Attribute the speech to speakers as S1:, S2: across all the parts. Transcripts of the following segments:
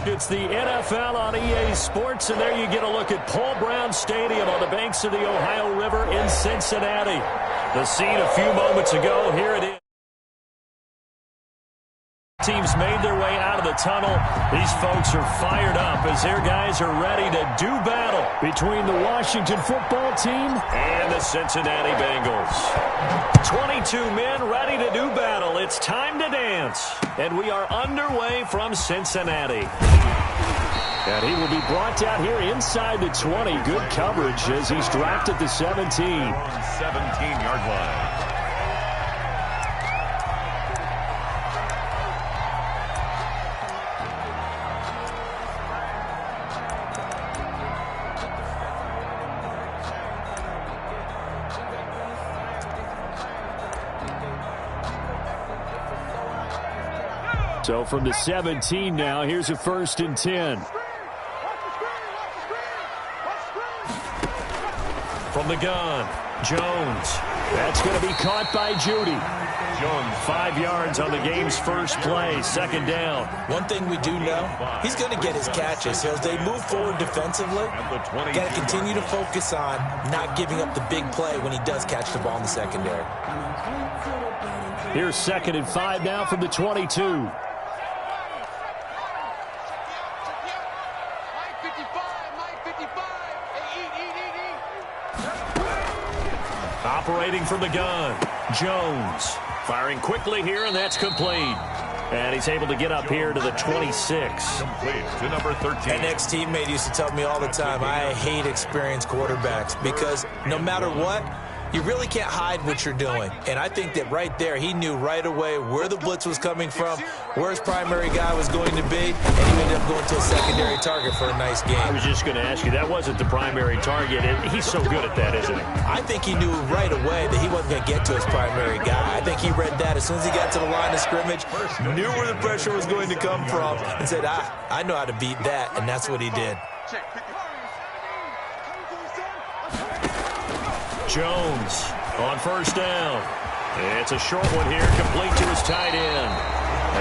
S1: It's the NFL on EA Sports, and there you get a look at Paul Brown Stadium on the banks of the Ohio River in Cincinnati. The scene a few moments ago. Here it is. Teams made their way out of the tunnel. These folks are fired up as their guys are ready to do battle between the Washington football team and the Cincinnati Bengals. 22 men ready to do battle. It's time to dance. And we are underway from Cincinnati. And he will be brought down here inside the 20. Good coverage as he's dropped at the 17.
S2: 17-yard line.
S1: So from the 17 now, here's a 1st and 10. From the gun, Jones. That's going to be caught by Judy. Jones, 5 yards on the game's first play, 2nd down.
S3: One thing we do know, he's going to get his catches. So as they move forward defensively, got to continue to focus on not giving up the big play when he does catch the ball in the secondary.
S1: Here's 2nd and 5 now from the 22. Operating from the gun, Jones. Firing quickly here, and that's complete. And he's able to get up here to the 26.
S2: Complete to number 13.
S3: An ex-teammate used to tell me all the time, I hate experienced quarterbacks because no matter what, you really can't hide what you're doing. And I think that right there, he knew right away where the blitz was coming from, where his primary guy was going to be, and he ended up going to a secondary target for a nice game.
S1: I was just going to ask you, that wasn't the primary target. He's so good at that, isn't he?
S3: I think he knew right away that he wasn't going to get to his primary guy. I think he read that as soon as he got to the line of scrimmage, knew where the pressure was going to come from, and said, I know how to beat that, and that's what he did.
S1: Jones on 1st down. It's a short one here, complete to his tight end.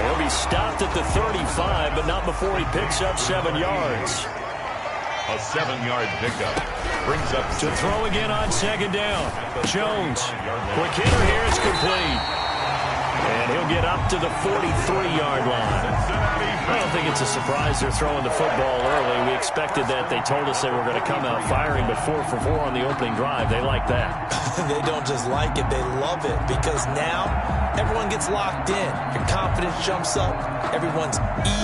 S1: He'll be stopped at the 35, but not before he picks up 7 yards.
S2: A 7-yard pickup brings up
S1: to throw again on 2nd down. Jones, quick hitter here, it's complete. And he'll get up to the 43-yard line. I don't think it's a surprise they're throwing the football early. We expected that. They told us they were going to come out firing, but 4 for 4 on the opening drive. They like that.
S3: They don't just like it, they love it, because now everyone gets locked in. Your confidence jumps up. Everyone's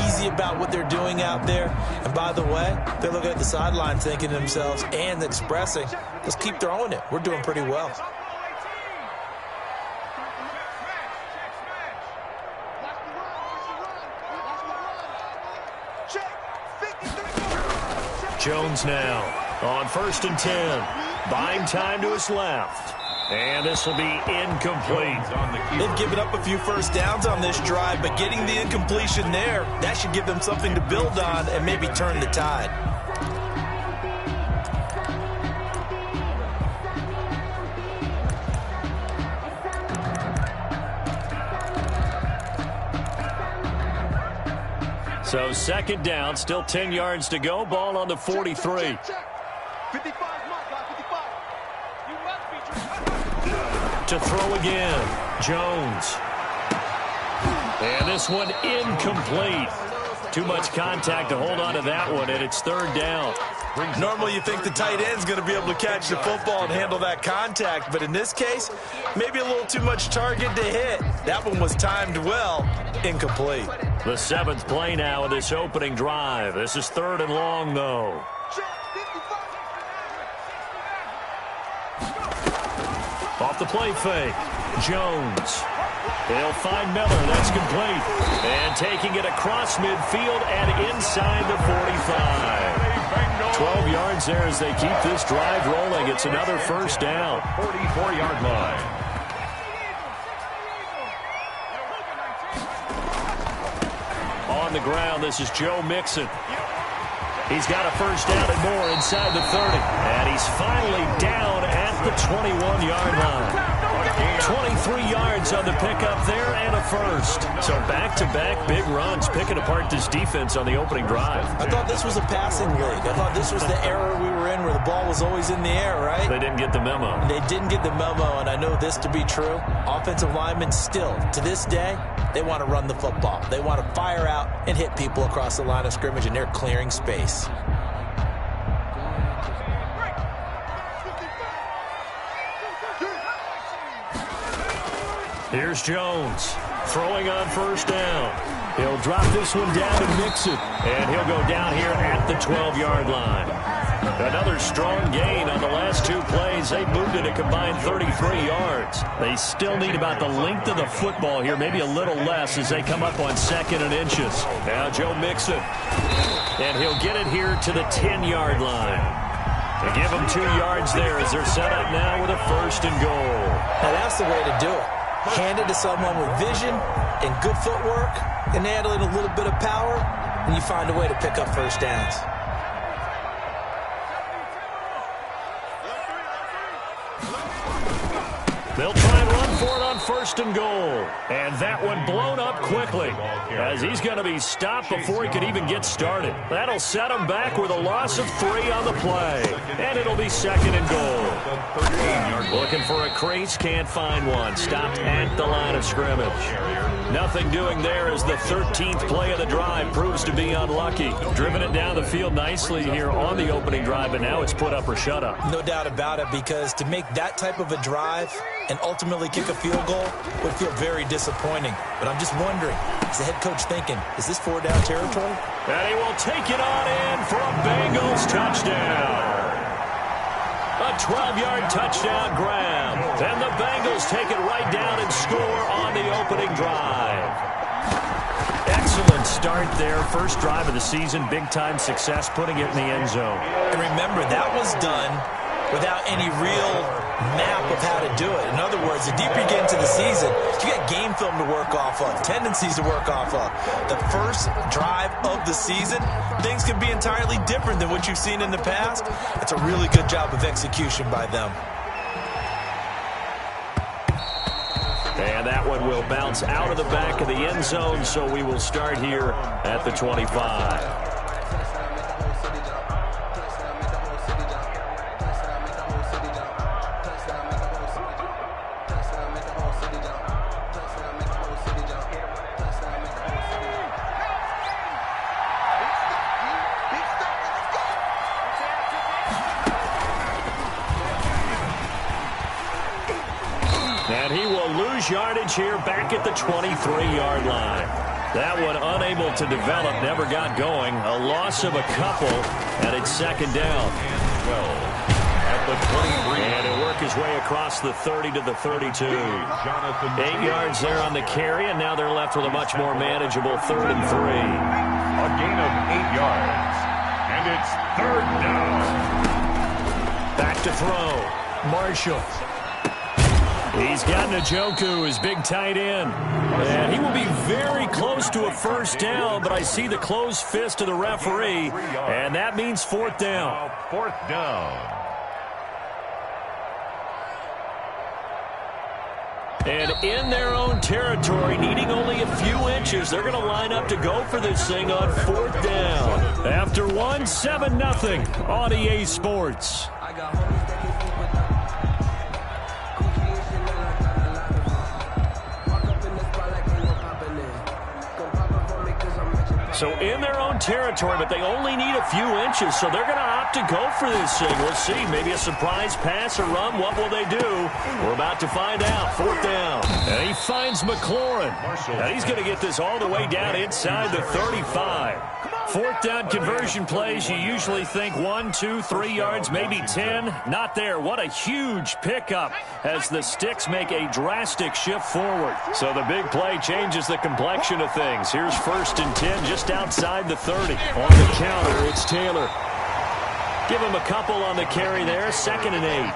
S3: easy about what they're doing out there. And by the way, they're looking at the sideline thinking to themselves and expressing, let's keep throwing it. We're doing pretty well.
S1: Jones now on 1st and 10. Buying time to his left. And this will be incomplete.
S3: They've given up a few first downs on this drive, but getting the incompletion there, that should give them something to build on and maybe turn the tide.
S1: So 2nd down, still 10 yards to go. Ball on the 43. To throw again, Jones. And this one incomplete. Too much contact to hold on to that one, and it's 3rd down.
S3: Normally you think the tight end's going to be able to catch the football and handle that contact, but in this case, maybe a little too much target to hit. That one was timed well, incomplete.
S1: The 7th play now of this opening drive. This is 3rd and long, though. Off the play fake, Jones. They'll find Miller. That's complete. And taking it across midfield and inside the 45. 12 yards there as they keep this drive rolling. It's another 1st down.
S2: 44-yard line.
S1: On the ground, this is Joe Mixon. He's got a 1st down and more inside the 30. And he's finally down at the 21-yard line. 23 yards on the pickup there and a first. So back-to-back big runs picking apart this defense on the opening drive.
S3: I thought this was a passing league. I thought this was the era we were in where the ball was always in the air, right?
S1: They didn't get the memo.
S3: They didn't get the memo, and I know this to be true. Offensive linemen still, to this day, they want to run the football. They want to fire out and hit people across the line of scrimmage, and they're clearing space.
S1: Here's Jones throwing on first down. He'll drop this one down and mix it. And he'll go down here at the 12-yard line. Another strong gain on the last two plays. They moved it a combined 33 yards. They still need about the length of the football here, maybe a little less as they come up on 2nd and inches. Now Joe Mixon. And he'll get it here to the 10-yard line. They give them 2 yards there as they're set up now with a 1st and goal.
S3: Now that's the way to do it. Hand it to someone with vision and good footwork and add in a little bit of power, and you find a way to pick up first downs.
S1: They'll try and run for it on 1st and goal. And that one blown up quickly as he's going to be stopped before he could even get started. That'll set him back with a loss of 3 on the play. And it'll be 2nd and goal. Looking for a crease, can't find one. Stopped at the line of scrimmage. Nothing doing there as the 13th play of the drive proves to be unlucky. Driven it down the field nicely here on the opening drive, but now it's put up or shut up.
S3: No doubt about it, because to make that type of a drive and ultimately kick a field goal would feel very disappointing. But I'm just wondering, is the head coach thinking, is this 4-down territory?
S1: And he will take it on in for a Bengals touchdown. A 12-yard touchdown grab. And the Bengals take it right down and score on the opening drive. Excellent start there. First drive of the season. Big-time success putting it in the end zone.
S3: And remember, that was done without any real map of how to do it. In other words, the deeper you get into the season, you got game film to work off of, tendencies to work off of. The first drive of the season, things can be entirely different than what you've seen in the past. It's a really good job of execution by them.
S1: And that one will bounce out of the back of the end zone, so we will start here at the 25. And he will lose yardage here back at the 23-yard line. That one unable to develop, never got going. A loss of a couple, and it's 2nd down.
S2: At the 23.
S1: And he'll work his way across the 30 to the 32. 8 yards there on the carry, and now they're left with a much more manageable 3rd and 3.
S2: A gain of 8 yards. And it's 3rd down.
S1: Back to throw. Marshall. He's got Njoku, his big tight end. And he will be very close to a 1st down, but I see the closed fist of the referee, and that means 4th down.
S2: 4th down.
S1: And in their own territory, needing only a few inches, they're going to line up to go for this thing on 4th down. After 7-0 on EA Sports. So in their own territory, but they only need a few inches, so they're going to opt to go for this thing. We'll see. Maybe a surprise pass or run. What will they do? We're about to find out. 4th down. And he finds McLaurin. And he's going to get this all the way down inside the 35. 4th down conversion plays, you usually think 1, 2, 3 yards, maybe 10. Not there. What a huge pickup as the sticks make a drastic shift forward. So the big play changes the complexion of things. Here's 1st and 10 just outside the 30. On the counter, it's Taylor. Give him a couple on the carry there. 2nd and 8.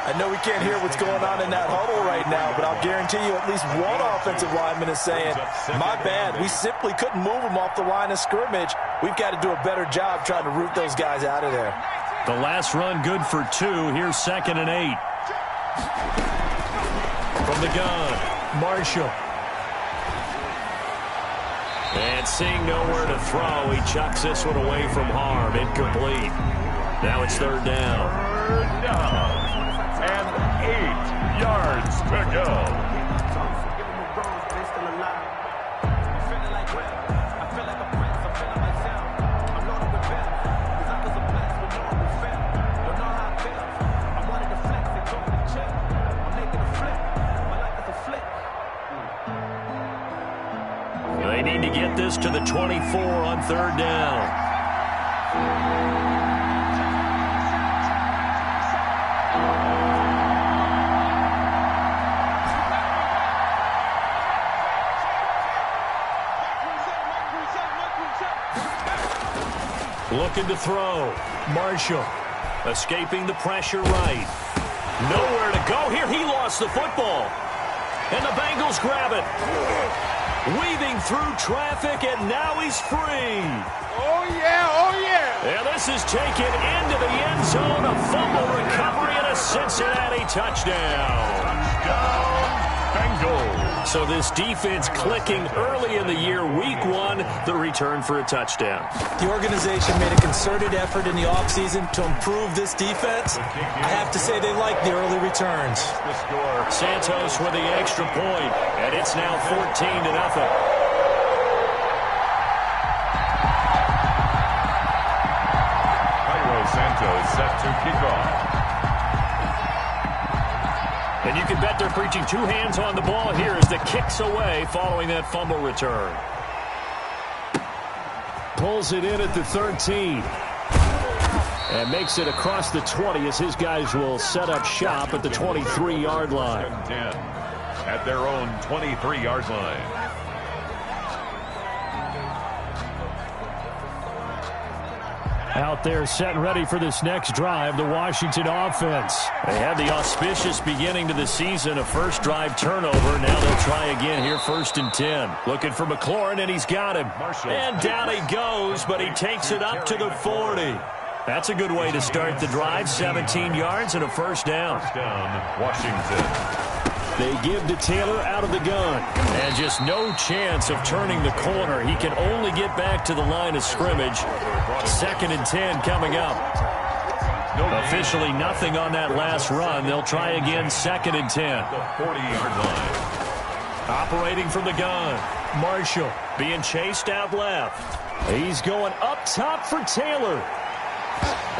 S3: I know we can't hear what's going on in that huddle right now, but I'll guarantee you at least one offensive lineman is saying, my bad, we simply couldn't move them off the line of scrimmage. We've got to do a better job trying to root those guys out of there.
S1: The last run good for 2. Here's 2nd and 8. From the gun, Marshall. And seeing nowhere to throw, he chucks this one away from harm. Incomplete. Now it's third down.
S2: Third down. And 8 yards to go.
S1: They need to get this to the 24 on third down. Looking to throw. Marshall escaping the pressure right. Nowhere to go here. He lost the football. And the Bengals grab it. Weaving through traffic, and now he's free.
S2: Oh, yeah, oh, yeah.
S1: And this is taken into the end zone. A fumble recovery and a Cincinnati touchdown.
S2: Touchdown, Bengals.
S1: So this defense clicking early in the year, week 1, the return for a touchdown.
S3: The organization made a concerted effort in the offseason to improve this defense. I have to say they like the early returns.
S2: The score.
S1: Santos with the extra point, and it's now 14-0.
S2: Santos set to kick off.
S1: And you can bet they're preaching 2 hands on the ball here as the kick's away following that fumble return. Pulls it in at the 13. And makes it across the 20 as his guys will set up shop at the 23-yard line.
S2: 10 at their own 23-yard line.
S1: Out there set and ready for this next drive, the Washington offense. They had the auspicious beginning to the season, a first drive turnover. Now they'll try again here, 1st and 10. Looking for McLaurin, and he's got him. And down he goes, but he takes it up to the 40. That's a good way to start the drive, 17 yards and a first down.
S2: First down, Washington.
S1: They give to Taylor out of the gun. And just no chance of turning the corner. He can only get back to the line of scrimmage. 2nd and 10 coming up. Officially nothing on that last run. They'll try again, 2nd and 10.
S2: The 40-yard line.
S1: Operating from the gun. Marshall being chased out left. He's going up top for Taylor.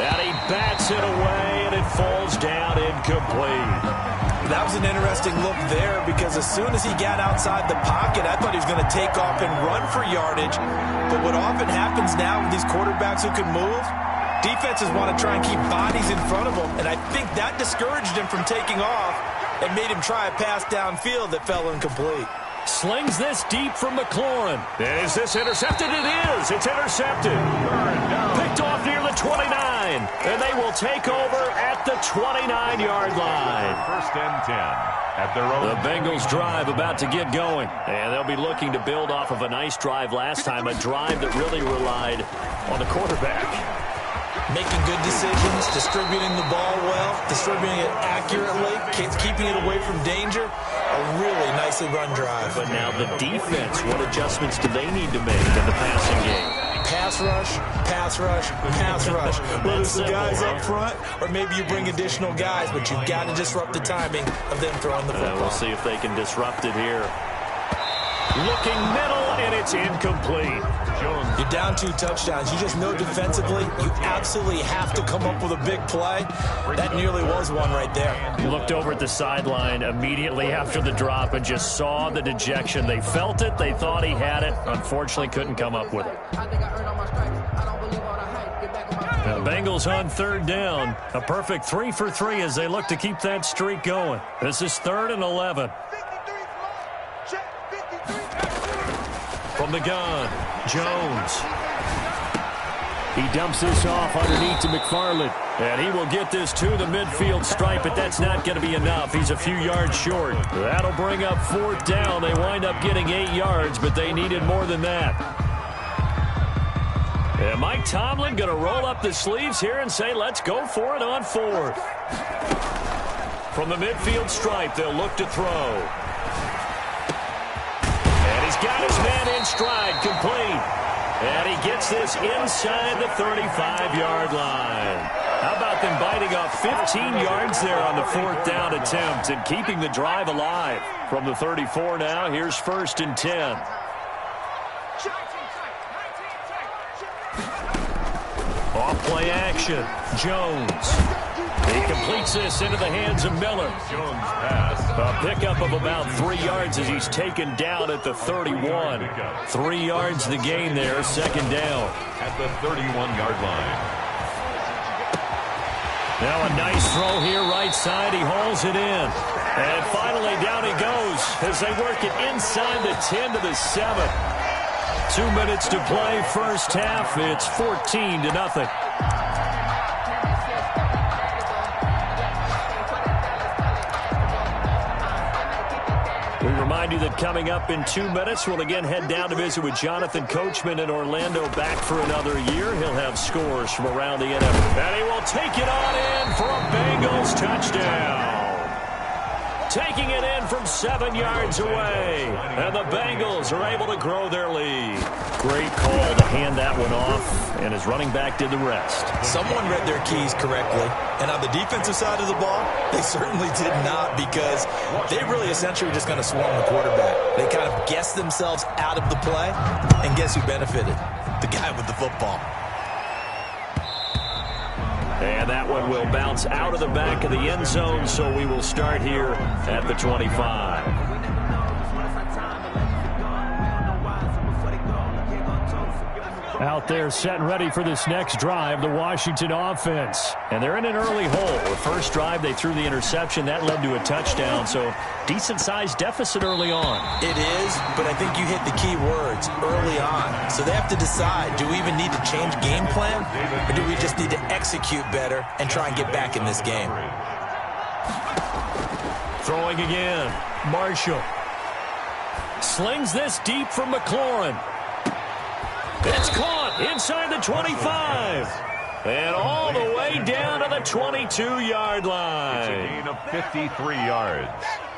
S1: And he bats it away, and it falls down incomplete.
S3: That was an interesting look there because as soon as he got outside the pocket, I thought he was going to take off and run for yardage. But what often happens now with these quarterbacks who can move, defenses want to try and keep bodies in front of them. And I think that discouraged him from taking off and made him try a pass downfield that fell incomplete.
S1: Slings this deep from McLaurin. And is this intercepted? It is. It's intercepted. Picked off near the 29. And they will take over at the 29-yard line.
S2: 1st and 10 at their own.
S1: The Bengals drive about to get going. And they'll be looking to build off of a nice drive last time, a drive that really relied on the quarterback.
S3: Making good decisions, distributing the ball well, distributing it accurately, keeping it away from danger. A really nicely run drive.
S1: But now the defense, what adjustments do they need to make in the passing game?
S3: Pass rush, pass rush, pass rush. Whether it's the guys up front or maybe you bring additional guys, but you've got to disrupt the timing of them throwing the football.
S1: We'll see if they can disrupt it here. Looking middle, and it's incomplete.
S3: You're down 2 touchdowns. You just know defensively you absolutely have to come up with a big play. That nearly was one right there.
S1: He looked over at the sideline immediately after the drop and just saw the dejection. They felt it. They thought he had it. Unfortunately, couldn't come up with it. The Bengals on 3rd down. A perfect 3 for 3 as they look to keep that streak going. This is 3rd and 11. From the gun, Jones. He dumps this off underneath to McFarland. And he will get this to the midfield stripe, but that's not going to be enough. He's a few yards short. That'll bring up 4th down. They wind up getting 8 yards, but they needed more than that. And Mike Tomlin going to roll up the sleeves here and say, let's go for it on 4th. From the midfield stripe, they'll look to throw. And he's got his man in stride, complete. And he gets this inside the 35-yard line. How about them biting off 15 yards there on the 4th down attempt and keeping the drive alive? From the 34 now, here's 1st and 10. Off play action. Jones. He completes this into the hands of Miller.
S2: Jones pass.
S1: A pickup of about 3 yards as he's taken down at the 31. 3 yards the gain there, 2nd down.
S2: At the 31-yard line.
S1: Now a nice throw here, right side. He hauls it in. And finally down he goes as they work it inside the 10 to the 7. 2 minutes to play, first half. It's 14-0. We remind you that coming up in 2 minutes, we'll again head down to visit with Jonathan Coachman in Orlando, back for another year. He'll have scores from around the NFL. And he will take it on in for a Bengals touchdown. Taking it in from 7 yards away. And the Bengals are able to grow their lead. Great call to hand that one off, and his running back did the rest.
S3: Someone read their keys correctly, and on the defensive side of the ball, they certainly did not, because they really essentially were just going to swarm the quarterback. They kind of guessed themselves out of the play, and guess who benefited? The guy with the football.
S1: And that one will bounce out of the back of the end zone, so we will start here at the 25. Out there set and ready for this next drive, the Washington offense. And they're in an early hole. The first drive, they threw the interception. That led to a touchdown, so decent-sized deficit early on.
S3: It is, but I think you hit the key words, early on. So they have to decide, do we even need to change game plan, or do we just need to execute better and try and get back in this game?
S1: Throwing again. Marshall. Slings this deep from McLaurin. It's caught inside the 25. And all the way down to the 22-yard line.
S2: It's a gain of 53 yards.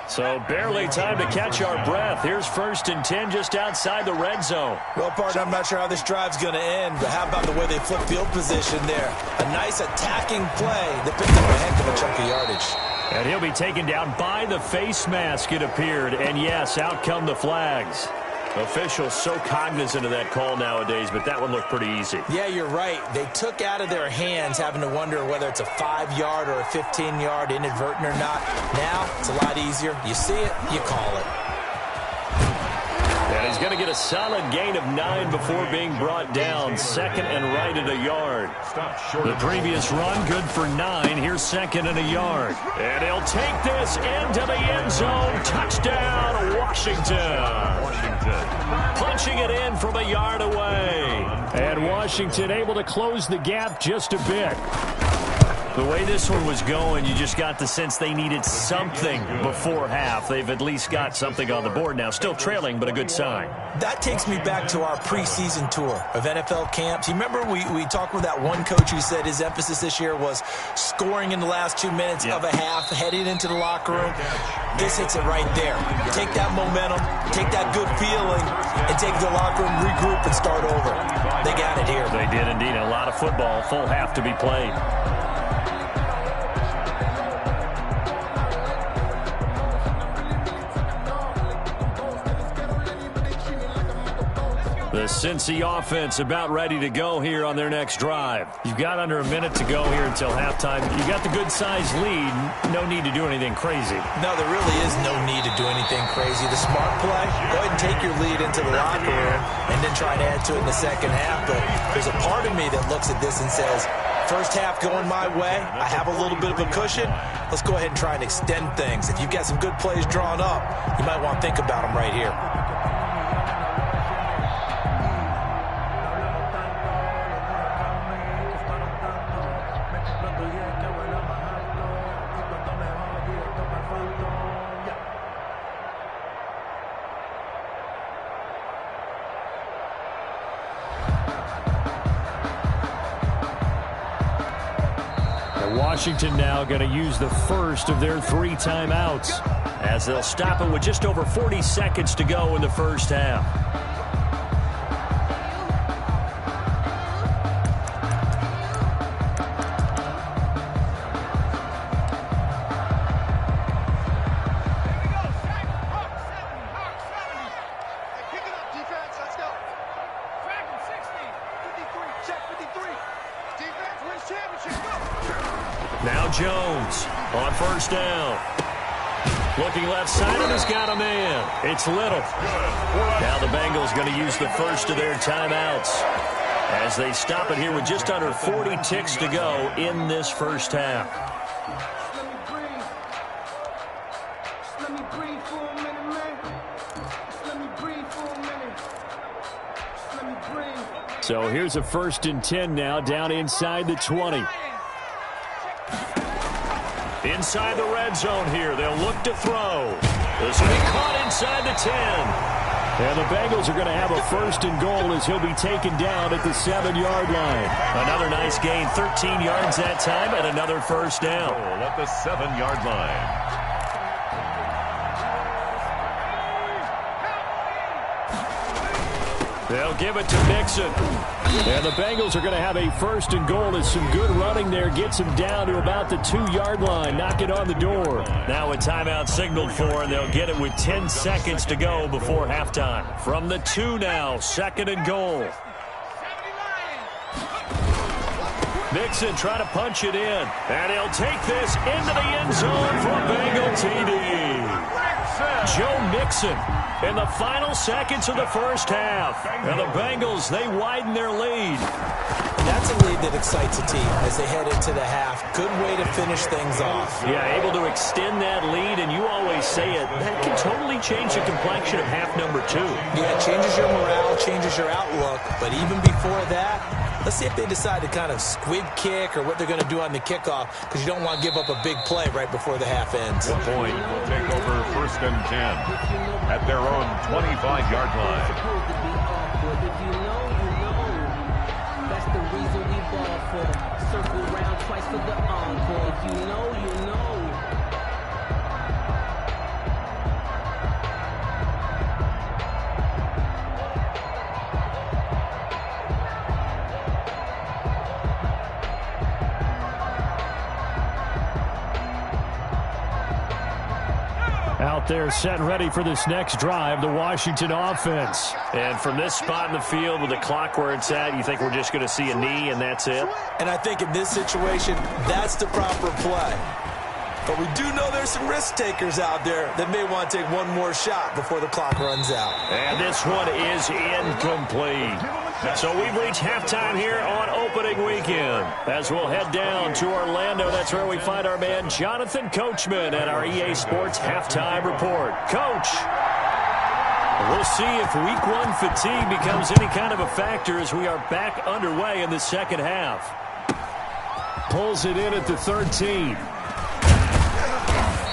S1: So barely time to catch our breath. Here's 1st and 10 just outside the red zone.
S3: Well, partner, I'm not sure how this drive's going to end, but how about the way they flip field position there? A nice attacking play that picked up a heck of a chunk of yardage.
S1: And he'll be taken down by the face mask, it appeared. And yes, out come the flags. Officials so cognizant of that call nowadays, but that one looked pretty easy.
S3: Yeah, you're right. They took out of their hands having to wonder whether it's a 5-yard or a 15-yard inadvertent or not. Now, it's a lot easier. You see it, you call it.
S1: And he's going to get a solid gain of 9 before being brought down. 2nd and right at a yard. The previous run, good for 9. Here's 2nd and a yard. And he'll take this into the end zone. Touchdown, Washington. Punching it in from a yard away. And Washington able to close the gap just a bit. The way this one was going, you just got the sense they needed something before half. They've at least got something on the board now. Still trailing, but a good sign.
S3: That takes me back to our preseason tour of NFL camps. You remember we talked with that one coach who said his emphasis this year was scoring in the last 2 minutes of a half, heading into the locker room. This hits it right there. Take that momentum, take that good feeling, and take the locker room, regroup, and start over. They got it here.
S1: They did indeed. A lot of football, full half to be played. The Cincy offense about ready to go here on their next drive. You've got under a minute to go here until halftime. You got the good-sized lead. No need to do anything crazy.
S3: No, there really is no need to do anything crazy. The smart play, go ahead and take your lead into the locker room and then try to add to it in the second half. But there's a part of me that looks at this and says, first half going my way, I have a little bit of a cushion. Let's go ahead and try and extend things. If you've got some good plays drawn up, you might want to think about them right here.
S1: Washington now going to use the first of their 3 timeouts, as they'll stop it with just over 40 seconds to go in the first half. Now Jones on first down. Looking left side, and he's got a man. It's Little. Now the Bengals going to use the first of their timeouts as they stop it here with just under 40 ticks to go in this first half. So here's a 1st and 10 now, down inside the 20. Inside the red zone here. They'll look to throw. This will be caught inside the 10. And the Bengals are going to have a 1st and goal as he'll be taken down at the 7-yard line. Another nice gain, 13 yards that time, and another first down.
S2: At the 7-yard line.
S1: They'll give it to Mixon. And the Bengals are going to have a 1st and goal as some good running there gets them down to about the 2-yard line. Knock it on the door. Now a timeout signaled for, and they'll get it with 10 seconds to go before halftime. From the 2 now, 2nd and goal. Mixon trying to punch it in. And he'll take this into the end zone for a Bengal TD. Joe Mixon in the final seconds of the first half. And the Bengals, they widen their lead.
S3: That's a lead that excites a team as they head into the half. Good way to finish things off.
S1: Yeah, able to extend that lead, and you always say it, that can totally change the complexion of half number 2.
S3: Yeah, it changes your morale, changes your outlook. But even before that, let's see if they decide to kind of squib kick or what they're going to do on the kickoff, because you don't want to give up a big play right before the half ends.
S2: The point will take over 1st and 10 at their own 25-yard line.
S4: If you know, you know. That's the reason we ball for. Circle round twice for the encore. If you know, you know.
S1: Out there set ready for this next drive, the Washington offense. And from this spot in the field with the clock where it's at, you think we're just going to see a knee and that's it?
S3: And I think in this situation, that's the proper play. But we do know there's some risk takers out there that may want to take one more shot before the clock runs out.
S1: And this one is incomplete. So we've reached halftime here on opening weekend. As we'll head down to Orlando, that's where we find our man Jonathan Coachman at our EA Sports Halftime Report. Coach, we'll see if Week 1 fatigue becomes any kind of a factor as we are back underway in the second half. Pulls it in at the 13.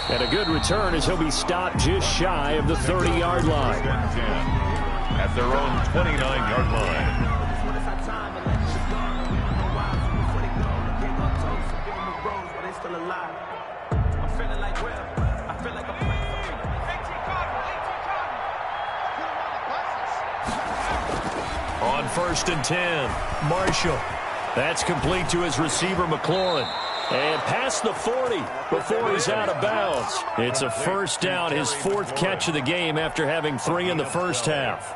S1: And a good return as he'll be stopped just shy of the 30-yard line.
S2: At their own 29-yard line.
S1: On 1st and 10, Marshall. That's complete to his receiver, McLaurin. And past the 40 before he's out of bounds. It's a first down, his 4th catch of the game after having 3 in the first half.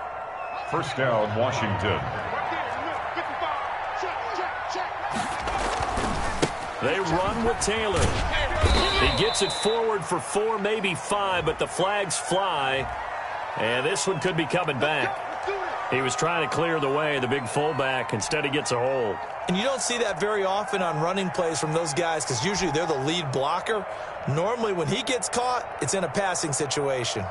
S2: First down, Washington.
S1: They run with Taylor. He gets it forward for 4, maybe 5, but the flags fly. And this one could be coming back. He was trying to clear the way, the big fullback. Instead, he gets a hold.
S3: And you don't see that very often on running plays from those guys because usually they're the lead blocker. Normally, when he gets caught, it's in a passing situation.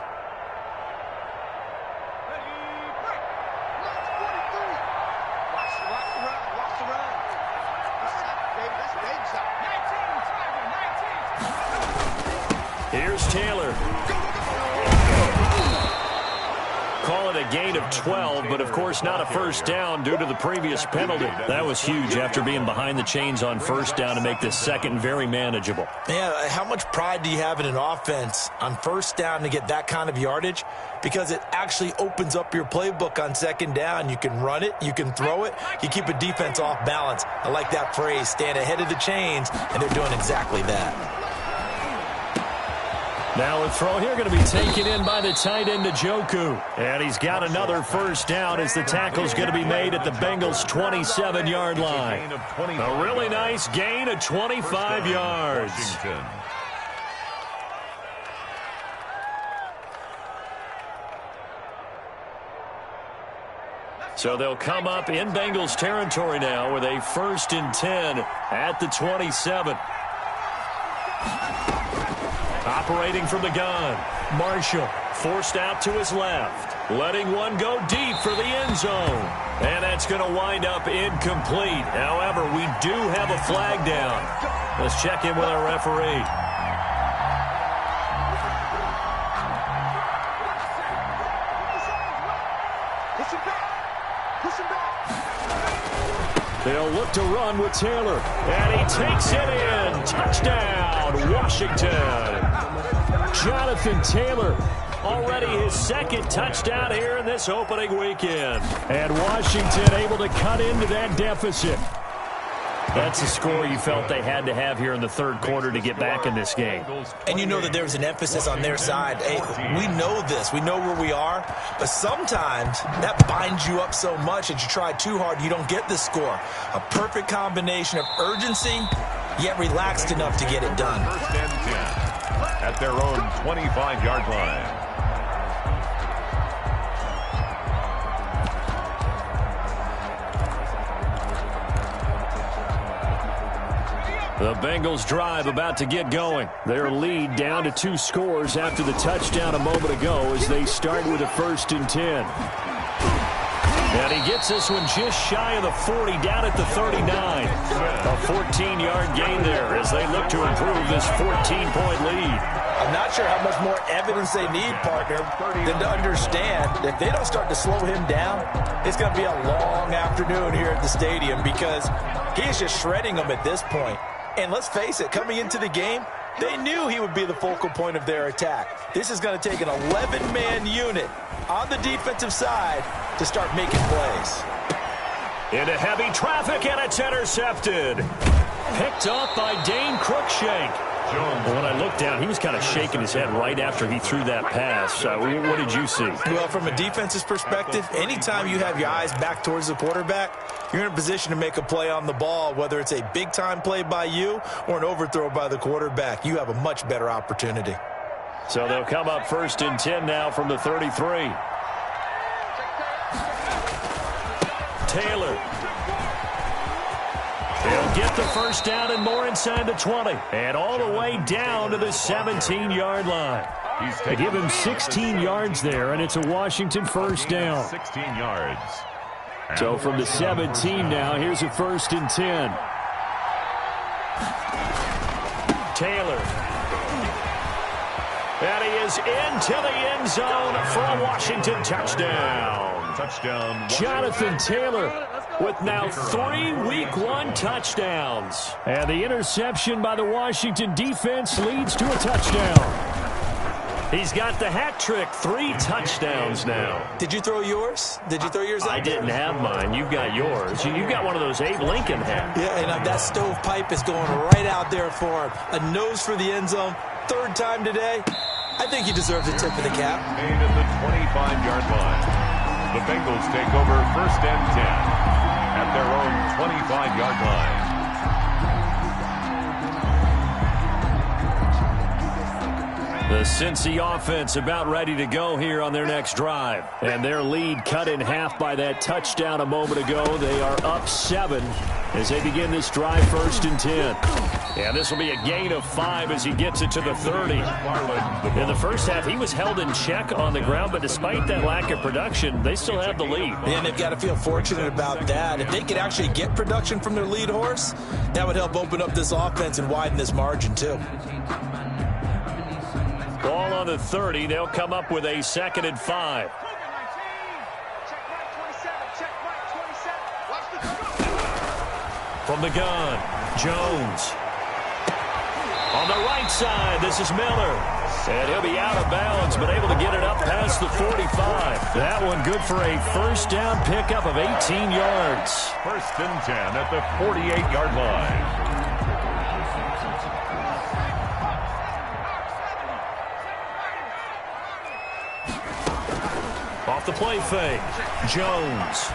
S1: Here's Taylor. Call it a a gain of 12, but of course not a first down due to the previous penalty. That was huge after being behind the chains on first down to make this second very manageable.
S3: Yeah, how much pride do you have in an offense on first down to get that kind of yardage? Because it actually opens up your playbook on second down. You can run it, you can throw it, you keep a defense off balance. I like that phrase, stand ahead of the chains, and they're doing exactly that.
S1: Now a throw here going to be taken in by the tight end Njoku. And he's got another first down as the tackle's going to be made at the Bengals' 27-yard line. A really nice gain of 25 yards. So they'll come up in Bengals territory now with a 1st and 10 at the 27. Operating from the gun, Marshall forced out to his left, letting one go deep for the end zone. And that's going to wind up incomplete. However, we do have a flag down. Let's check in with our referee. They'll look to run with Taylor, and he takes it in. Touchdown, Washington. Jonathan Taylor, already his second touchdown here in this opening weekend. And Washington able to cut into that deficit. That's the score you felt they had to have here in the third quarter to get back in this game.
S3: And you know that there's an emphasis on their side. Hey, we know this. We know where we are. But sometimes that binds you up so much that you try too hard, you don't get the score. A perfect combination of urgency, yet relaxed enough to get it done.
S2: 1st and 10 at their own 25-yard line.
S1: The Bengals drive about to get going. Their lead down to 2 scores after the touchdown a moment ago as they start with a 1st and 10. And he gets this one just shy of the 40 down at the 39. A 14-yard gain there as they look to improve this 14-point lead.
S3: I'm not sure how much more evidence they need, partner, than to understand that if they don't start to slow him down, it's going to be a long afternoon here at the stadium because he is just shredding them at this point. And let's face it, coming into the game, they knew he would be the focal point of their attack. This is going to take an 11-man unit on the defensive side to start making plays.
S1: Into heavy traffic, and it's intercepted. Picked up by Dane Cruikshank. When I looked down, he was kind of shaking his head right after he threw that pass. What did you see?
S3: Well, from a defense's perspective, anytime you have your eyes back towards the quarterback, you're in a position to make a play on the ball, whether it's a big-time play by you or an overthrow by the quarterback. You have a much better opportunity.
S1: So they'll come up 1st and 10 now from the 33. Taylor. He'll get the first down and more inside the 20. And all the way down to the 17-yard line. They give him 16 yards there, and it's a Washington first down.
S2: 16 yards.
S1: So from the 17 now, here's a 1st and 10. Taylor. And he is into the end zone for a Washington touchdown.
S2: Touchdown.
S1: Jonathan Taylor with now 3 Week 1 touchdowns. And the interception by the Washington defense leads to a touchdown. He's got the hat trick, 3 touchdowns now.
S3: Did you throw yours? Did you throw yours out?
S1: I didn't have mine. You've got yours. You've got one of those Abe Lincoln hats.
S3: Yeah, and that stovepipe is going right out there for him. A nose for the end zone. 3rd time today. I think he deserves a tip of the cap.
S2: Made at the 25-yard line. The Bengals take over 1st and 10 at their own 25-yard line.
S1: The Cincy offense about ready to go here on their next drive. And their lead cut in half by that touchdown a moment ago. They are up 7 as they begin this drive 1st and 10. And this will be a gain of 5 as he gets it to the 30. In the first half, he was held in check on the ground, but despite that lack of production, they still have the lead.
S3: And they've got to feel fortunate about that. If they could actually get production from their lead horse, that would help open up this offense and widen this margin too.
S1: Ball on the 30. They'll come up with a 2nd and 5. From the gun, Jones. On the right side, this is Miller. And he'll be out of bounds, but able to get it up past the 45. That one good for a first down pickup of 18 yards.
S2: First and 10 at the 48-yard line.
S1: Off the play fake, Jones.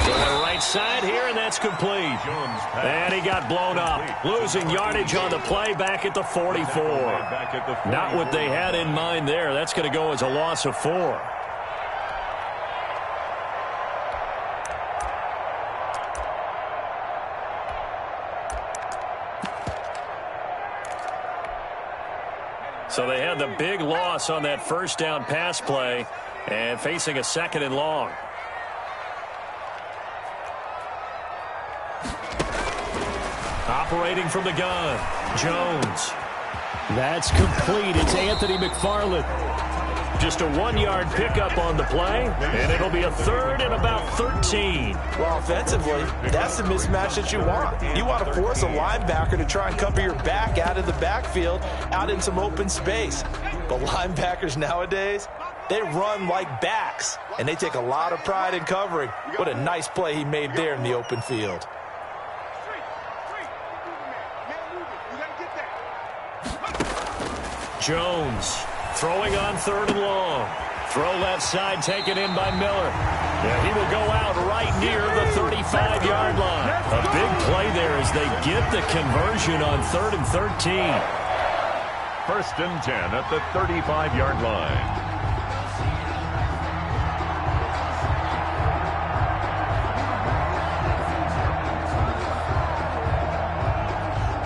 S1: To the right side here, and that's complete. And he got blown up. Losing yardage on the play back at the 44. Not what they had in mind there. That's going to go as a loss of 4. So they had the big loss on that first down pass play and facing a second and long. Operating from the gun, Jones. That's complete. It's Anthony McFarland. Just a 1-yard pickup on the play, and it'll be a third and about 13.
S3: Well, offensively, that's the mismatch that you want. You want to force a linebacker to try and cover your back out of the backfield, out in some open space. But linebackers nowadays, they run like backs, and they take a lot of pride in covering. What a nice play he made there in the open field.
S1: Jones throwing on third and long. Throw left side taken in by Miller. Yeah, he will go out right near the 35-yard line. A big play there as they get the conversion on 3rd and 13.
S2: First and 10 at the 35-yard line.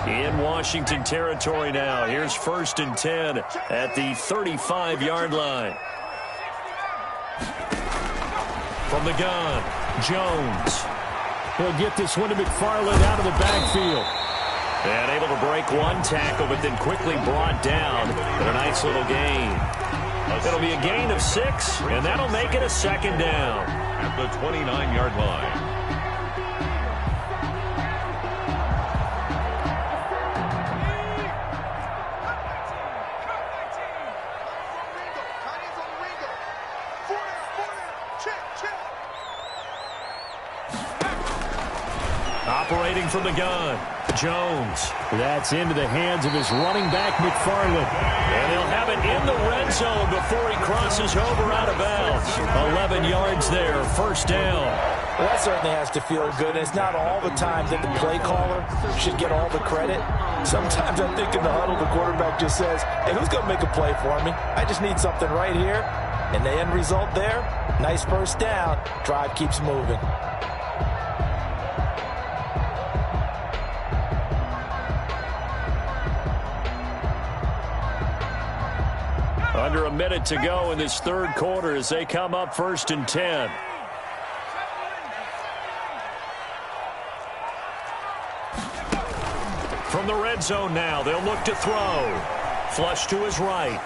S1: In Washington territory now. Here's 1st and 10 at the 35-yard line. From the gun, Jones. He'll get this one to McFarland out of the backfield. And able to break one tackle, but then quickly brought down. But a nice little gain. It'll be a gain of 6, and that'll make it a second down.
S2: At the 29-yard line.
S1: Operating from the gun, Jones. That's into the hands of his running back, McFarland. And he'll have it in the red zone before he crosses over out of bounds. 11 yards there, first down.
S3: Well, that certainly has to feel good. It's not all the time that the play caller should get all the credit. Sometimes I think in the huddle, the quarterback just says, hey, who's going to make a play for me? I just need something right here. And the end result there, nice first down. Drive keeps moving.
S1: Under a minute to go in this third quarter as they come up 1st and 10. From the red zone now, they'll look to throw. Flush to his right.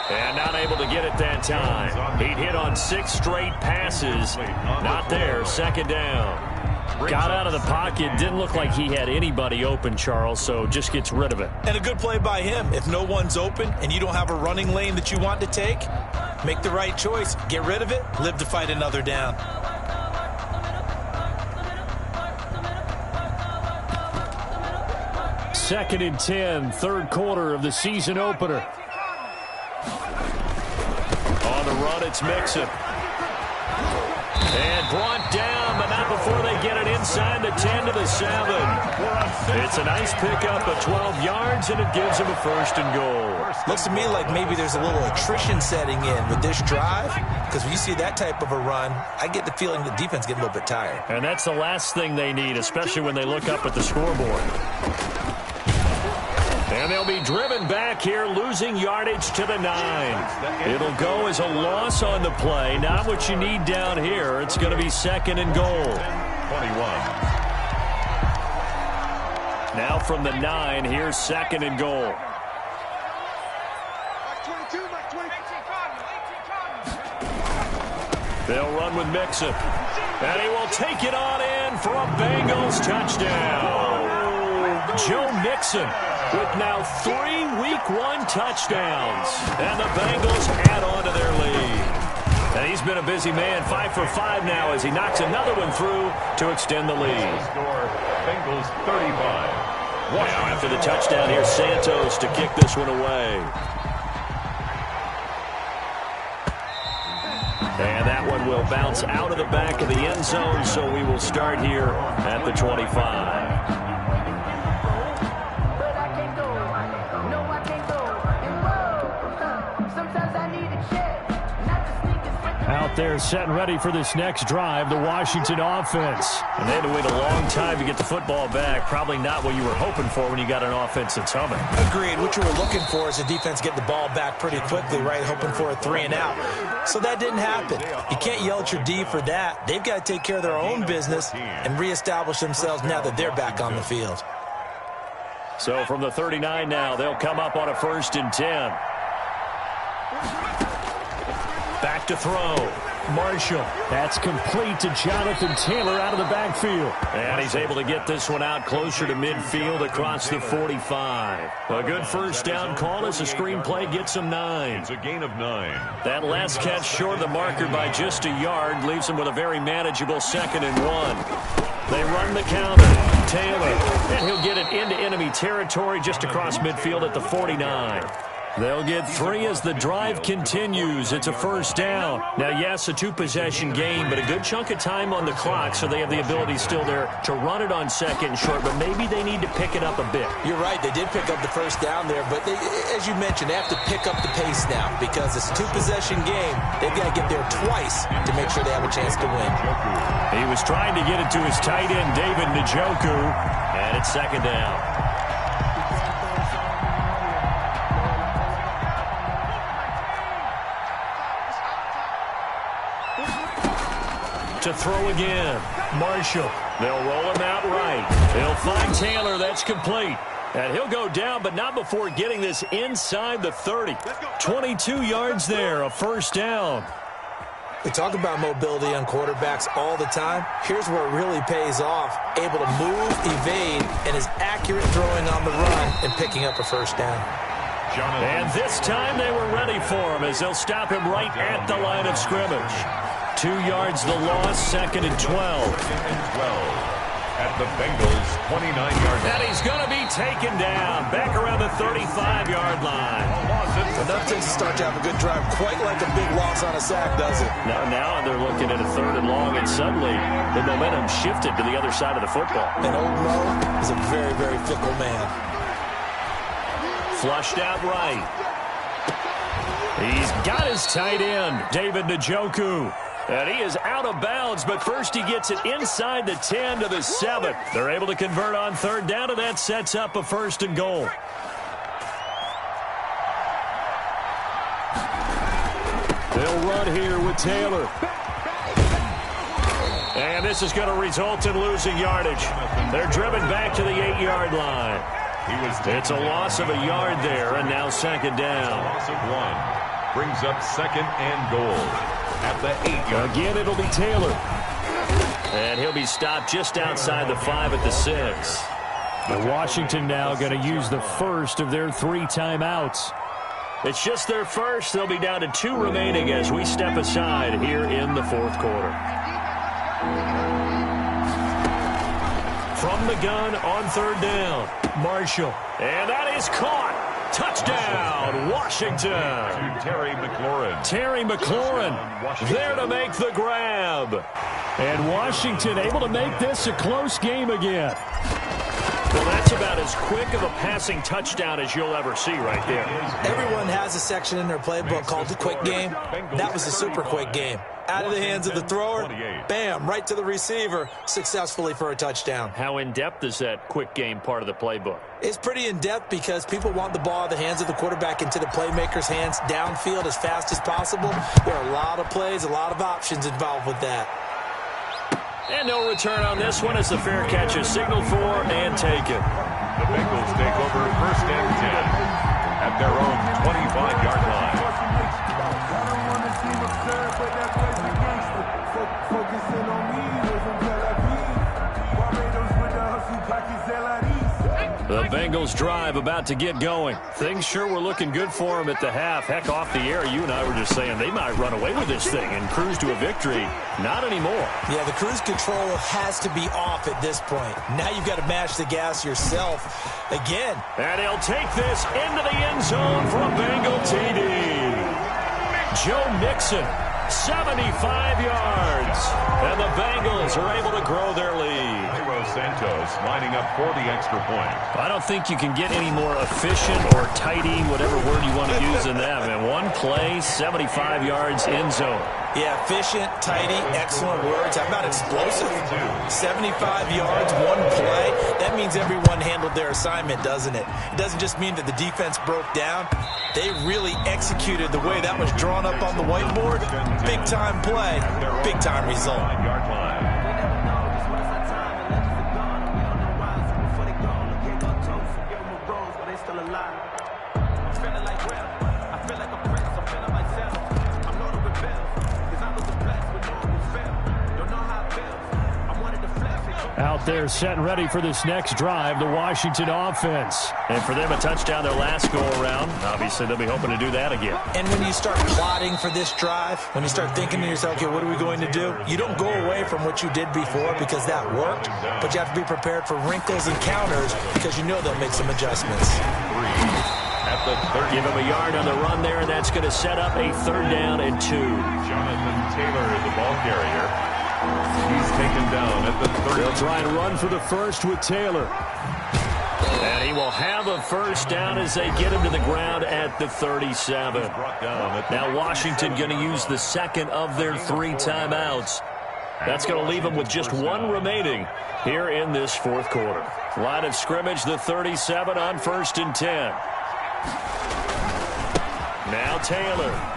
S1: And not able to get it that time. He'd hit on 6 straight passes. Not there, second down. Got out of the pocket. Didn't look like he had anybody open, Charles, so just gets rid of it.
S3: And a good play by him. If no one's open and you don't have a running lane that you want to take, make the right choice. Get rid of it. Live to fight another down.
S1: Second and 10, third quarter of the season opener. On the run, it's Mixon. And brought down, but not before they get it inside the 10 to the 7. It's a nice pickup of 12 yards, and it gives them a first and goal.
S3: Looks to me like maybe there's a little attrition setting in with this drive, because when you see that type of a run, I get the feeling the defense get a little bit tired.
S1: And that's the last thing they need, especially when they look up at the scoreboard. And they'll be driven back here, losing yardage to the 9. It'll go as a loss on the play. Not what you need down here. It's going to be second and goal.
S2: 21.
S1: Now from the 9, here's second and goal. They'll run with Mixon. And he will take it on in for a Bengals touchdown. Joe Mixon with now 3 Week 1 touchdowns. And the Bengals add on to their lead. And he's been a busy man, 5 for 5 now as he knocks another one through to extend the lead.
S2: Score, Bengals 35.
S1: Now after the touchdown, here's Santos to kick this one away. And that one will bounce out of the back of the end zone, so we will start here at the 25. Out there setting ready for this next drive, the Washington offense. And they had to wait a long time to get the football back. Probably not what you were hoping for when you got an offense that's humming.
S3: Agreed. What you were looking for is the defense get the ball back pretty quickly, right? Hoping for a 3 and out. So that didn't happen. You can't yell at your D for that. They've got to take care of their own business and reestablish themselves now that they're back on the field.
S1: So from the 39 now, they'll come up on a 1st and 10. Back to throw. Marshall. That's complete to Jonathan Taylor out of the backfield. And he's able to get this one out closer to midfield across the 45. A good first down call as the screenplay gets him 9.
S2: It's a gain of 9.
S1: That last catch short of the marker by just a yard leaves him with a very manageable 2nd and 1. They run the counter. Taylor. And he'll get it into enemy territory just across midfield at the 49. They'll get 3 as the drive continues. It's a first down. Now, yes, a 2-possession game, but a good chunk of time on the clock, so they have the ability still there to run it on 2nd and short, but maybe they need to pick it up a bit.
S3: You're right. They did pick up the first down there, but they, as you mentioned, they have to pick up the pace now because it's a 2-possession game. They've got to get there twice to make sure they have a chance to win.
S1: He was trying to get it to his tight end, David Njoku, and it's 2nd down. To throw again. Marshall. They'll roll him out right. He'll find Taylor. That's complete. And he'll go down, but not before getting this inside the 30. 22 yards there, a first down.
S3: We talk about mobility on quarterbacks all the time. Here's where it really pays off. Able to move, evade, and is accurate throwing on the run and picking up a first down.
S1: And this time they were ready for him as they'll stop him right at the line of scrimmage. 2 yards the loss, 2nd and 12.
S2: At the Bengals' 29-yard line.
S1: And he's going to be taken down back around the 35-yard line.
S3: Enough to start to have a good drive, quite like a big loss on a sack, does it?
S1: Now they're looking at a 3rd and long, and suddenly the momentum shifted to the other side of the football.
S3: And old Mo is a very, very fickle man.
S1: Flushed out right. He's got his tight end, David Njoku. And he is out of bounds, but first he gets it inside the 10 to the 7. They're able to convert on 3rd down, and that sets up a 1st and goal. They'll run here with Taylor. And this is going to result in losing yardage. They're driven back to the 8-yard line. It's a loss of a yard there, and now 2nd down.
S2: Loss of 1 brings up 2nd and goal. At the 8-yard.
S1: Again, it'll be Taylor. And he'll be stopped just outside the 5 at the 6. And Washington now going to use the first of their 3 timeouts. It's just their first. They'll be down to 2 remaining as we step aside here in the 4th quarter. From the gun on 3rd down, Marshall. And that is caught. Touchdown, Washington.
S2: To Terry McLaurin.
S1: Terry McLaurin there to make the grab. And Washington able to make this a close game again. Well, that's about as quick of a passing touchdown as you'll ever see right there.
S3: Everyone has a section in their playbook called the quick game. That was a super quick game. Out of the hands of the thrower, bam, right to the receiver, successfully for a touchdown.
S1: How in-depth is that quick game part of the playbook?
S3: It's pretty in-depth because people want the ball out of the hands of the quarterback into the playmaker's hands downfield as fast as possible. There are a lot of plays, a lot of options involved with that.
S1: And no return on this one as the fair catch is signaled for and taken.
S2: The Bengals take over 1st and 10 at their own 25-yard line.
S1: The Bengals drive about to get going. Things sure were looking good for them at the half. Heck, off the air, you and I were just saying they might run away with this thing and cruise to a victory. Not anymore.
S3: Yeah, the cruise control has to be off at this point. Now you've got to mash the gas yourself again.
S1: And he'll take this into the end zone for a Bengal TD. Joe Mixon, 75 yards. And the Bengals are able to grow their lead.
S2: Santos lining up for the extra point.
S1: I don't think you can get any more efficient or tidy, whatever word you want to use in that. And one play, 75 yards end zone.
S3: Yeah, efficient, tidy, excellent words. How about explosive? 75 yards, one play. That means everyone handled their assignment, doesn't it? It doesn't just mean that the defense broke down. They really executed the way that was drawn up on the whiteboard. Big-time play, big-time result.
S2: Yard line.
S1: Out there set and ready for this next drive, the Washington offense. And for them, a touchdown their last go-around. Obviously, they'll be hoping to do that again.
S3: And when you start plotting for this drive, when you start thinking to yourself, okay, what are we going to do? You don't go away from what you did before because that worked, but you have to be prepared for wrinkles and counters because you know they'll make some adjustments.
S2: At the 30.
S1: Give him a yard on the run there, and that's going to set up a 3rd down and 2.
S2: Jonathan Taylor is the ball carrier. He's taken down at the 30.
S1: They'll try and run for the first with Taylor. And he will have a 1st down as they get him to the ground at the 37. Now Washington going to use the 2nd of their 3 timeouts. That's going to leave them with just 1 remaining here in this 4th quarter. Line of scrimmage, the 37 on 1st and 10. Now Taylor.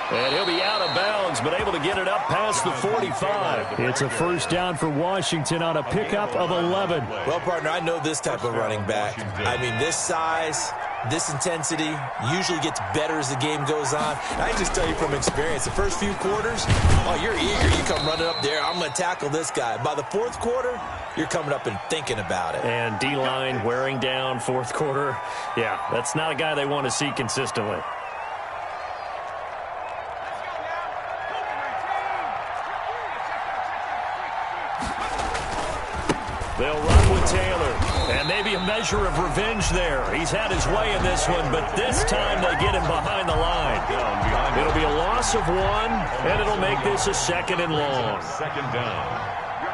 S1: And he'll be out of bounds, but able to get it up past the 45. It's a 1st down for Washington on a pickup of 11.
S3: Well, partner, I know this type of running back. I mean, this size, this intensity usually gets better as the game goes on. I can just tell you from experience, the first few quarters, oh, you're eager. You come running up there, I'm going to tackle this guy. By the 4th quarter, you're coming up and thinking about it.
S1: And D-line wearing down 4th quarter. Yeah, that's not a guy they want to see consistently. They'll run with Taylor, and maybe a measure of revenge there. He's had his way in this one, but this time they get him behind the line. It'll be a loss of 1, and it'll make this a 2nd and long.
S2: 2nd down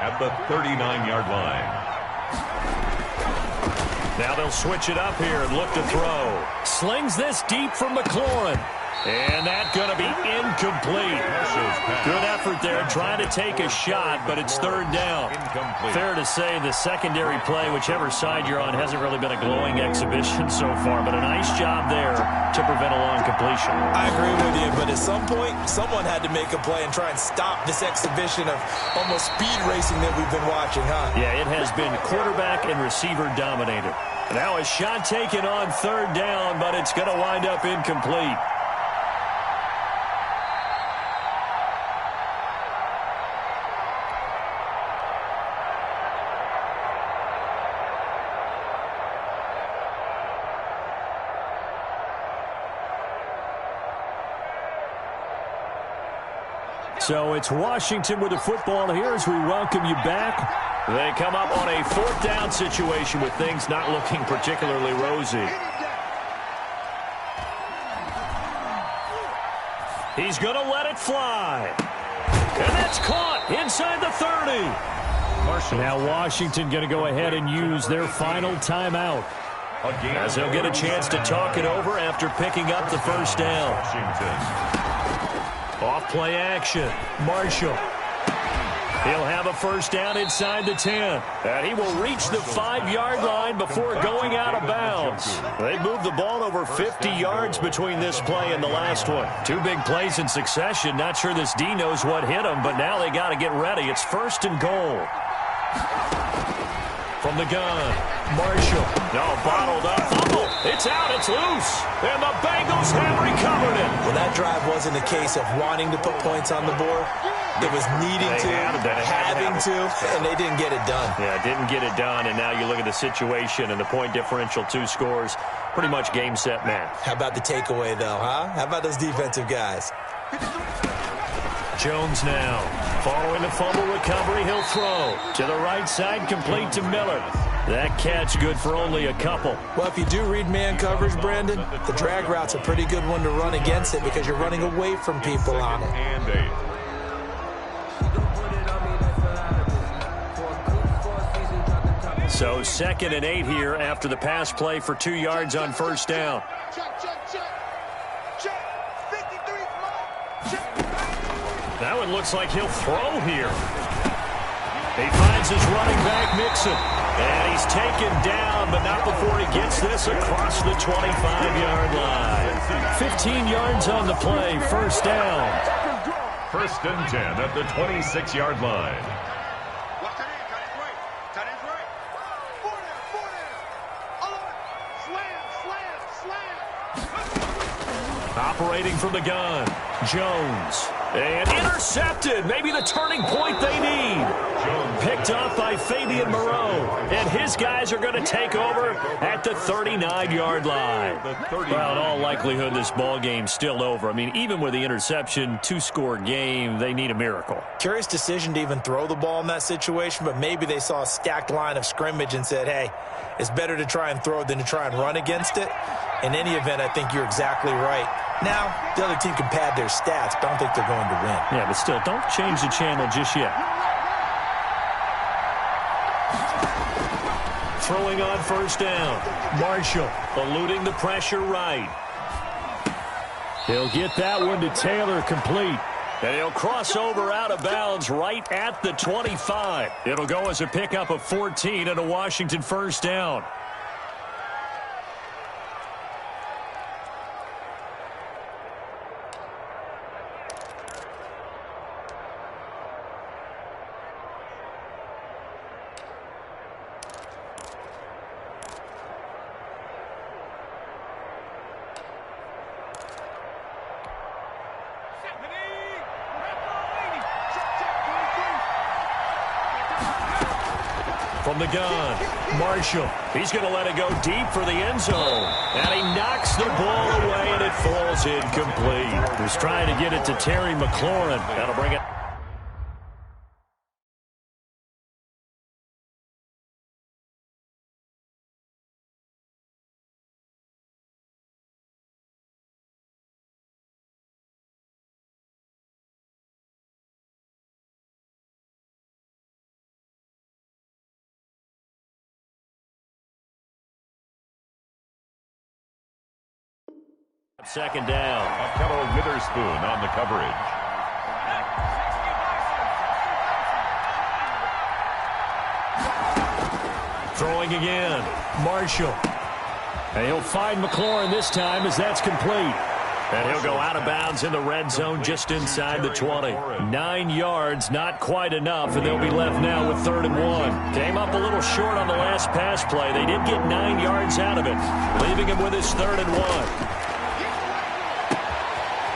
S2: at the 39-yard line.
S1: Now they'll switch it up here and look to throw. Slings this deep from McLaurin. And that's going to be incomplete. Good effort there trying to take a shot, but it's 3rd down. Fair to say the secondary play, whichever side you're on, hasn't really been a glowing exhibition so far, but a nice job there to prevent a long completion.
S3: I agree with you, but at some point, someone had to make a play and try and stop this exhibition of almost speed racing that we've been watching, huh?
S1: Yeah, it has been quarterback and receiver dominated. Now a shot taken on 3rd down, but it's going to wind up incomplete. So it's Washington with the football here as we welcome you back. They come up on a 4th down situation with things not looking particularly rosy. He's going to let it fly. And that's caught inside the 30. Now Washington going to go ahead and use their final timeout, as they'll get a chance to talk it over after picking up the 1st down. Off play action. Marshall. He'll have a 1st down inside the 10. And he will reach the 5-yard line before going out of bounds. They moved the ball over 50 yards between this play and the last one. 2 big plays in succession. Not sure this D knows what hit him, but now they got to get ready. It's 1st and goal. From the gun, Marshall. No, bottled up. Fumble. It's out. It's loose. And the Bengals have recovered it.
S3: Well, that drive wasn't a case of wanting to put points on the board. It was needing to, having to, and they didn't get it done.
S1: Yeah, didn't get it done, and now you look at the situation and the point differential, 2 scores, pretty much game, set, match.
S3: How about the takeaway, though, huh? How about those defensive guys?
S1: Jones now. Following the fumble recovery, he'll throw. To the right side, complete to Miller. That catch good for only a couple.
S3: Well, if you do read man coverage, Brandon, the drag route's a pretty good one to run against it because you're running away from people on it.
S2: And 8.
S1: So 2nd and 8 here after the pass play for 2 yards on first down. That one looks like he'll throw here. He finds his running back, Mixon. And he's taken down, but not before he gets this across the 25-yard line. 15 yards on the play, first down.
S2: 1st and 10 at the 26-yard line.
S1: Operating from the gun, Jones. And intercepted. Maybe the turning point they need. Picked off by Fabian Moreau. And his guys are going to take over at the 39-yard line. Well, in all likelihood, this ball game's still over. I mean, even with the interception, 2-score game, they need a miracle.
S3: Curious decision to even throw the ball in that situation, but maybe they saw a stacked line of scrimmage and said, hey, it's better to try and throw it than to try and run against it. In any event, I think you're exactly right. Now, the other team can pad their stats, but I don't think they're going to win.
S1: Yeah, but still, don't change the channel just yet. Throwing on first down. Marshall eluding the pressure right. He'll get that one to Taylor, complete. And he'll cross over out of bounds right at the 25. It'll go as a pickup of 14 and a Washington first down. From the gun, Marshall. He's going to let it go deep for the end zone. And he knocks the ball away, and it falls incomplete. He's trying to get it to Terry McLaurin. That'll bring it. Second down.
S2: Akello Witherspoon on the coverage.
S1: Throwing again. Marshall. And he'll find McLaurin this time as that's complete. And he'll go out of bounds in the red zone just inside the 20. 9 yards, not quite enough, and they'll be left now with 3rd and 1. Came up a little short on the last pass play. They did get 9 yards out of it, leaving him with his 3rd and 1.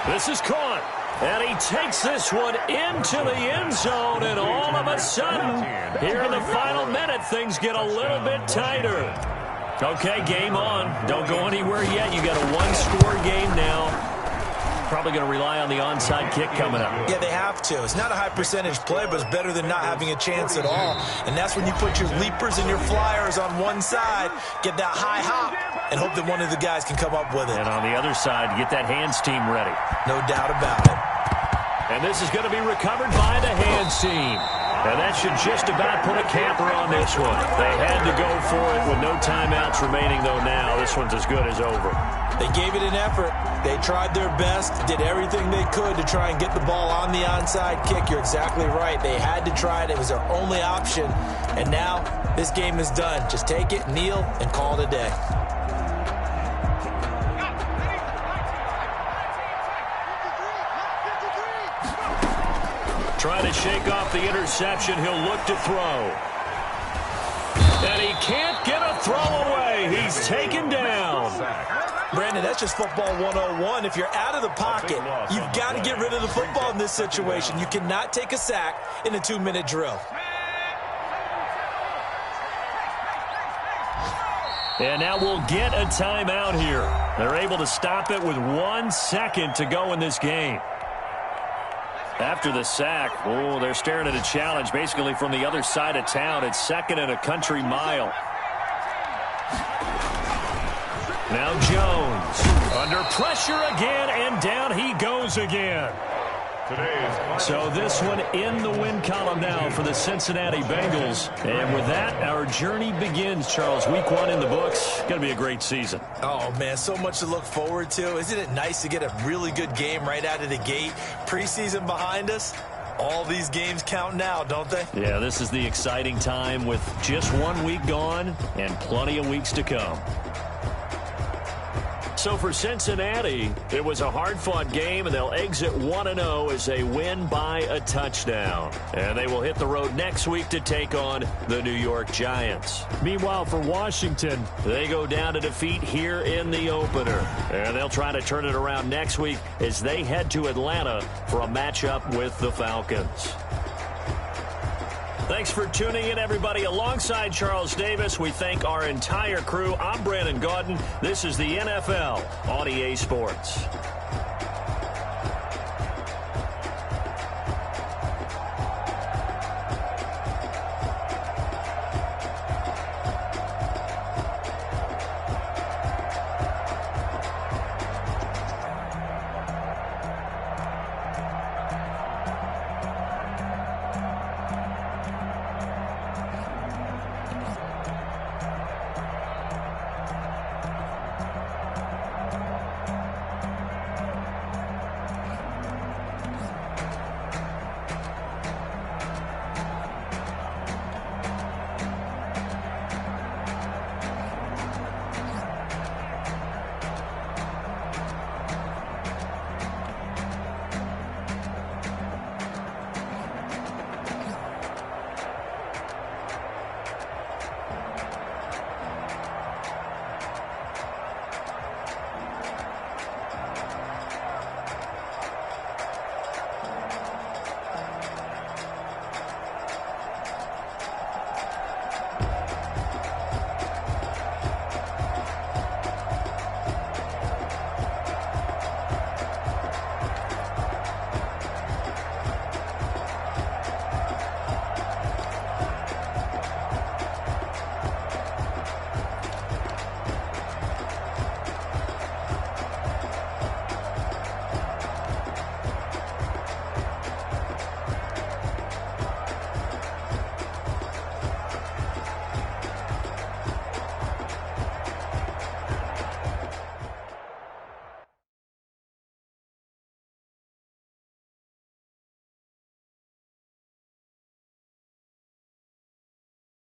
S1: This is caught, and he takes this one into the end zone, and all of a sudden, here in the final minute, things get a little bit tighter. Okay, game on. Don't go anywhere yet. You got a 1-score game now. Probably going to rely on the onside kick coming up.
S3: Yeah, they have to. It's not a high percentage play, but it's better than not having a chance at all. And that's when you put your leapers and your flyers on one side, get that high hop, and hope that one of the guys can come up with it.
S1: And on the other side, get that hands team ready.
S3: No doubt about it.
S1: And this is going to be recovered by the hands team. And that should just about put a camper on this one. They had to go for it with no timeouts remaining, though now this one's as good as over.
S3: They gave it an effort. They tried their best, did everything they could to try and get the ball on the onside kick. You're exactly right. They had to try it. It was their only option. And now this game is done. Just take it, kneel, and call it a day.
S1: Trying to shake off the interception. He'll look to throw. And he can't get a throw away. He's taken down.
S3: Brandon, that's just football 101. If you're out of the pocket, you've got to get rid of the football in this situation. You cannot take a sack in a 2-minute drill.
S1: And now we'll get a timeout here. They're able to stop it with 1 second to go in this game. After the sack, they're staring at a challenge basically from the other side of town. It's 2nd and a country mile. Now Jones under pressure again, and down he goes again. So this one in the win column now for the Cincinnati Bengals. And with that, our journey begins, Charles. Week 1 in the books. Going to be a great season.
S3: Oh, man, so much to look forward to. Isn't it nice to get a really good game right out of the gate? Preseason behind us. All these games count now, don't they?
S1: Yeah, this is the exciting time with just 1 week gone and plenty of weeks to come. So for Cincinnati, it was a hard-fought game, and they'll exit 1-0 as they win by a touchdown. And they will hit the road next week to take on the New York Giants. Meanwhile, for Washington, they go down to defeat here in the opener. And they'll try to turn it around next week as they head to Atlanta for a matchup with the Falcons. Thanks for tuning in, everybody. Alongside Charles Davis, we thank our entire crew. I'm Brandon Gaudin. This is the NFL on EA Sports.